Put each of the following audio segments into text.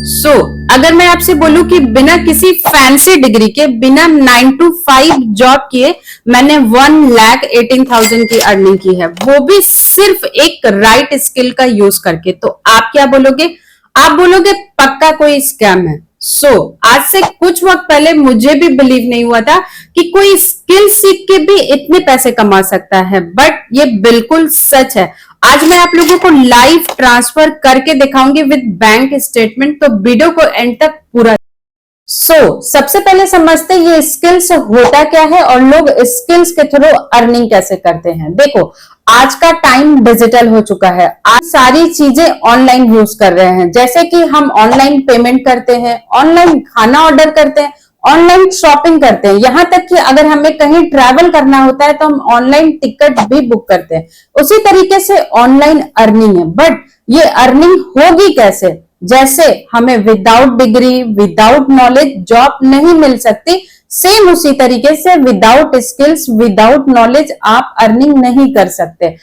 अगर मैं आपसे बोलूं कि बिना किसी फैंसी डिग्री के, बिना 9 to 5 जॉब किए मैंने 1,18,000 की अर्निंग की है, वो भी सिर्फ एक राइट स्किल का यूज करके, तो आप क्या बोलोगे? आप बोलोगे पक्का कोई स्कैम है। आज से कुछ वक्त पहले मुझे भी बिलीव नहीं हुआ था कि कोई स्किल सीख के भी इतने पैसे कमा सकता है, बट ये बिल्कुल सच है। आज मैं आप लोगों को लाइव ट्रांसफर करके दिखाऊंगी विद बैंक स्टेटमेंट, तो वीडियो को एंड तक पूरा। सबसे पहले समझते हैं ये स्किल्स होता क्या है और लोग स्किल्स के थ्रू अर्निंग कैसे करते हैं। देखो, आज का टाइम डिजिटल हो चुका है। आज सारी चीजें ऑनलाइन यूज कर रहे हैं, जैसे कि हम ऑनलाइन पेमेंट करते हैं, ऑनलाइन खाना ऑर्डर करते हैं, ऑनलाइन शॉपिंग करते हैं, यहाँ तक कि अगर हमें कहीं ट्रैवल करना होता है तो हम ऑनलाइन टिकट भी बुक करते हैं। उसी तरीके से ऑनलाइन अर्निंग है, बट ये अर्निंग होगी कैसे? जैसे हमें without degree, without knowledge job नहीं मिल सकती, सेम उसी तरीके से विदाउट स्किल्स, विदाउट नॉलेज आप अर्निंग नहीं कर सकते।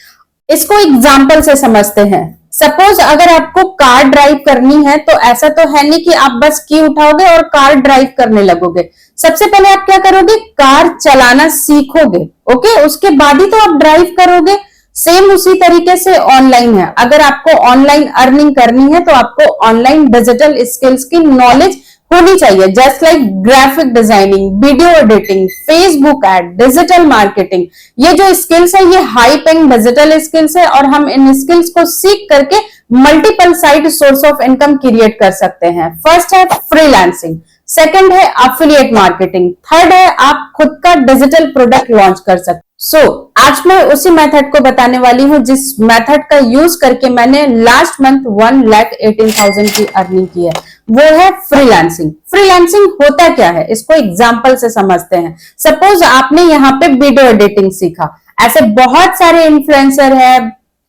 इसको एग्जाम्पल से समझते हैं। सपोज अगर आपको कार ड्राइव करनी है तो ऐसा तो है नहीं कि आप बस की उठाओगे और कार ड्राइव करने लगोगे। सबसे पहले आप क्या करोगे? कार चलाना सीखोगे, ओके, उसके बाद ही तो आप ड्राइव करोगे। सेम उसी तरीके से ऑनलाइन है। अगर आपको ऑनलाइन अर्निंग करनी है तो आपको ऑनलाइन डिजिटल स्किल्स की नॉलेज होनी चाहिए, just like graphic designing, video editing, Facebook ad, digital marketing. ये जो स्किल्स है ये हाई पेइंग डिजिटल स्किल्स है और हम इन स्किल्स को सीख करके multiple side source of income create कर सकते हैं। फर्स्ट है फ्रीलांसिंग, सेकंड है एफिलिएट मार्केटिंग, थर्ड है आप खुद का डिजिटल प्रोडक्ट लॉन्च कर सकते। आज मैं उसी मेथड को बताने वाली हूं जिस मेथड का यूज करके मैंने लास्ट मंथ 1,18,000 की अर्निंग की है, वो है फ्रीलांसिंग। फ्रीलांसिंग होता क्या है इसको एग्जांपल से समझते हैं। सपोज आपने यहाँ पे वीडियो एडिटिंग सीखा, ऐसे बहुत सारे इन्फ्लुएंसर है,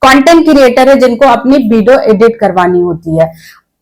कंटेंट क्रिएटर है जिनको अपनी वीडियो एडिट करवानी होती है।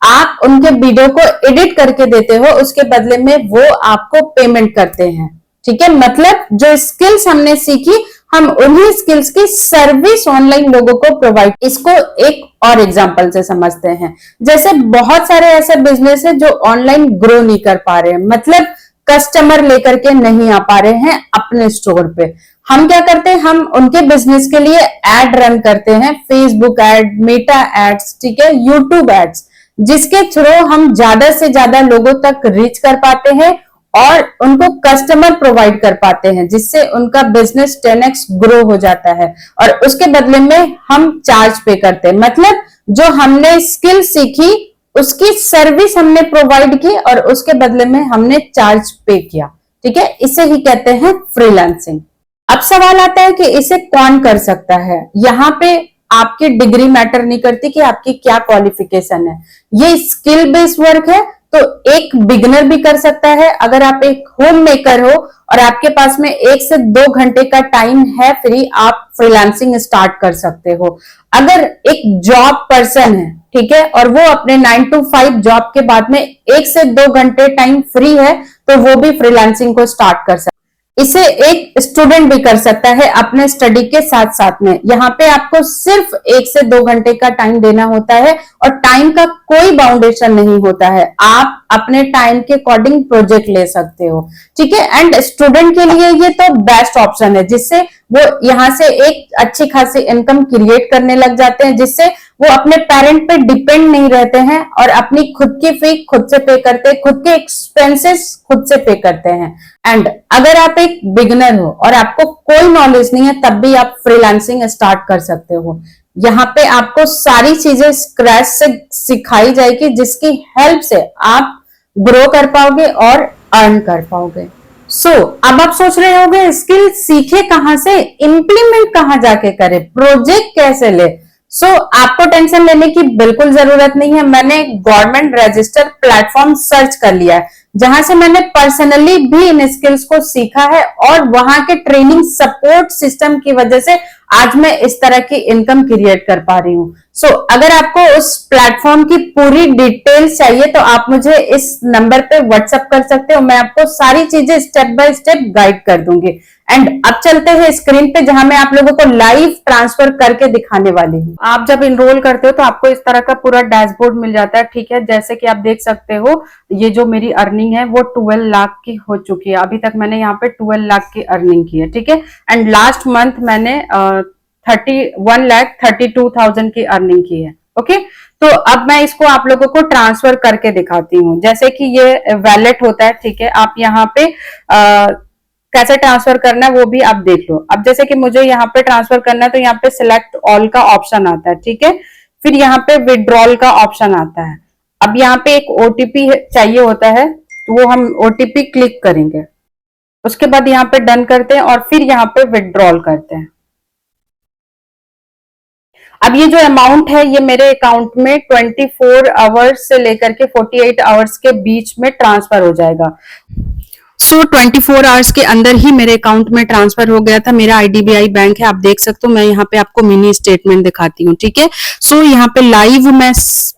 आप उनके वीडियो को एडिट करके देते हो, उसके बदले में वो आपको पेमेंट करते हैं, ठीक है। मतलब जो स्किल्स हमने सीखी, हम उन्हीं स्किल्स की सर्विस ऑनलाइन लोगों को प्रोवाइड। इसको एक और एग्जांपल से समझते हैं। जैसे बहुत सारे ऐसे बिजनेस है जो ऑनलाइन ग्रो नहीं कर पा रहे हैं, मतलब कस्टमर लेकर के नहीं आ पा रहे हैं अपने स्टोर पे। हम क्या करते हैं? हम उनके बिजनेस के लिए एड रन करते हैं, फेसबुक एड, मेटा एड्स, ठीक है, यूट्यूब एड्स, जिसके थ्रू हम ज्यादा से ज्यादा लोगों तक रीच कर पाते हैं और उनको कस्टमर प्रोवाइड कर पाते हैं, जिससे उनका बिजनेस 10x ग्रो हो जाता है और उसके बदले में हम चार्ज पे करते हैं। मतलब जो हमने स्किल सीखी उसकी सर्विस हमने प्रोवाइड की और उसके बदले में हमने चार्ज पे किया, ठीक है। इसे ही कहते हैं फ्रीलांसिंग। अब सवाल आता है कि इसे कौन कर सकता है? यहाँ पे आपकी डिग्री मैटर नहीं करती कि आपकी क्या क्वालिफिकेशन है, ये स्किल बेस्ड वर्क है, तो एक बिगिनर भी कर सकता है। अगर आप एक होम मेकर हो और आपके पास में 1 से 2 घंटे का टाइम है फ्री, आप फ्रीलांसिंग स्टार्ट कर सकते हो। अगर एक जॉब पर्सन है, ठीक है, और वो अपने 9 to 5 जॉब के बाद में 1 से 2 घंटे टाइम फ्री है, तो वो भी फ्रीलांसिंग को स्टार्ट कर सकता है। इसे एक स्टूडेंट भी कर सकता है अपने स्टडी के साथ साथ में। यहाँ पे आपको सिर्फ 1 से 2 घंटे का टाइम देना होता है और टाइम का कोई बाउंडेशन नहीं होता है। आप अपने टाइम के अकॉर्डिंग प्रोजेक्ट ले सकते हो, ठीक है। एंड स्टूडेंट के लिए ये तो बेस्ट ऑप्शन है, जिससे वो यहाँ से एक अच्छी खासी इनकम क्रिएट करने लग जाते हैं, जिससे वो अपने पेरेंट पे डिपेंड नहीं रहते हैं और अपनी खुद की फी खुद से पे करते हैं, खुद के एक्सपेंसेस खुद से पे करते हैं। एंड अगर आप एक बिगिनर हो और आपको कोई नॉलेज नहीं है, तब भी आप फ्रीलांसिंग स्टार्ट कर सकते हो। यहाँ पे आपको सारी चीजें स्क्रैच से सिखाई जाएगी, जिसकी हेल्प से आप ग्रो कर पाओगे और अर्न कर पाओगे। अब आप सोच रहे होंगे स्किल सीखे कहां से, इंप्लीमेंट कहां जाके करे, प्रोजेक्ट कैसे ले। आपको टेंशन लेने की बिल्कुल जरूरत नहीं है। मैंने गवर्नमेंट रजिस्टर प्लेटफॉर्म सर्च कर लिया है, जहां से मैंने पर्सनली भी इन स्किल्स को सीखा है और वहां के ट्रेनिंग सपोर्ट सिस्टम की वजह से आज मैं इस तरह की इनकम क्रिएट कर पा रही हूँ। सो अगर आपको उस प्लेटफॉर्म की पूरी डिटेल्स चाहिए तो आप मुझे इस नंबर पे व्हाट्सएप कर सकते हो, मैं आपको सारी चीजें स्टेप बाय स्टेप गाइड कर दूंगी। एंड अब चलते हैं स्क्रीन पे, जहां मैं आप लोगों को लाइव ट्रांसफर करके दिखाने वाली हूँ। आप जब इनरोल करते हो तो आपको इस तरह का पूरा डैशबोर्ड मिल जाता है, ठीक है। जैसे कि आप देख सकते हो, ये जो मेरी अर्निंग है वो 12 लाख की हो चुकी है। अभी तक मैंने यहाँ पे 12 लाख की अर्निंग की है, ठीक है। एंड लास्ट मंथ मैंने 1,32,000 की अर्निंग की है, ओके। तो अब मैं इसको आप लोगों को ट्रांसफर करके दिखाती हूँ। जैसे कि ये वैलेट होता है, ठीक है। आप यहाँ पे कैसे ट्रांसफर करना है वो भी आप देख लो। अब जैसे कि मुझे यहाँ पे ट्रांसफर करना है तो यहाँ पे सिलेक्ट ऑल का ऑप्शन आता है, ठीक है। फिर यहाँ पे विड्रॉल का ऑप्शन आता है। अब यहाँ पे एक ओटीपी चाहिए होता है, तो वो हम ओटीपी क्लिक करेंगे। उसके बाद यहाँ पे डन करते हैं और फिर यहाँ पे विड्रॉल करते हैं। अब ये जो अमाउंट है ये मेरे अकाउंट में 24 आवर्स से लेकर के 48 आवर्स के बीच में ट्रांसफर हो जाएगा। सो 24 आवर्स के अंदर ही मेरे अकाउंट में ट्रांसफर हो गया था। मेरा आईडीबीआई बैंक है, आप देख सकते हो। मैं यहाँ पे आपको मिनी स्टेटमेंट दिखाती हूँ, ठीक है। सो यहाँ पे लाइव मैं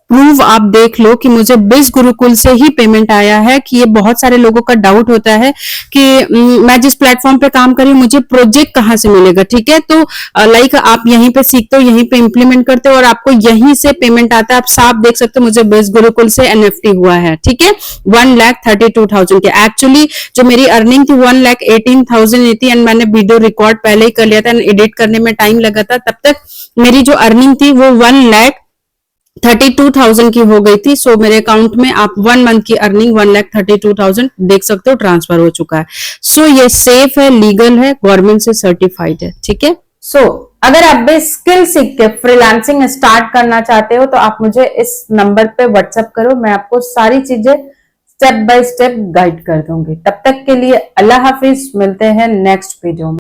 प्रूव आप देख लो कि मुझे बिज गुरुकुल से ही पेमेंट आया है। कि ये बहुत सारे लोगों का डाउट होता है कि मैं जिस प्लेटफॉर्म पे काम कर रही हूँ मुझे प्रोजेक्ट कहाँ से मिलेगा, ठीक है। तो लाइक आप यहीं पे सीखते हो, यहीं पे इंप्लीमेंट करते हो और आपको यहीं से पेमेंट आता है। आप साफ देख सकते हो मुझे बिज गुरुकुल से एनएफटी हुआ है, ठीक है। 1,32,000 के एक्चुअली जो मेरी अर्निंग थी 1,18,000 थी। एंड मैंने वीडियो रिकॉर्ड पहले ही कर लिया था एंड एडिट करने में टाइम लगा था। तब तक मेरी जो अर्निंग थी वो 1,32,000 की हो गई थी। सो मेरे अकाउंट में आप 1 मंथ की अर्निंग 1,32,000 देख सकते हो ट्रांसफर हो चुका है। सो ये सेफ है, लीगल है, गवर्नमेंट से सर्टिफाइड है, ठीक है। सो अगर आप भी स्किल सीख के फ्रीलांसिंग स्टार्ट करना चाहते हो तो आप मुझे इस नंबर पे व्हाट्सएप करो, मैं आपको सारी चीजें स्टेप बाय स्टेप गाइड कर दूंगी। तब तक के लिए अल्लाह हाफिज, मिलते हैं नेक्स्ट वीडियो में।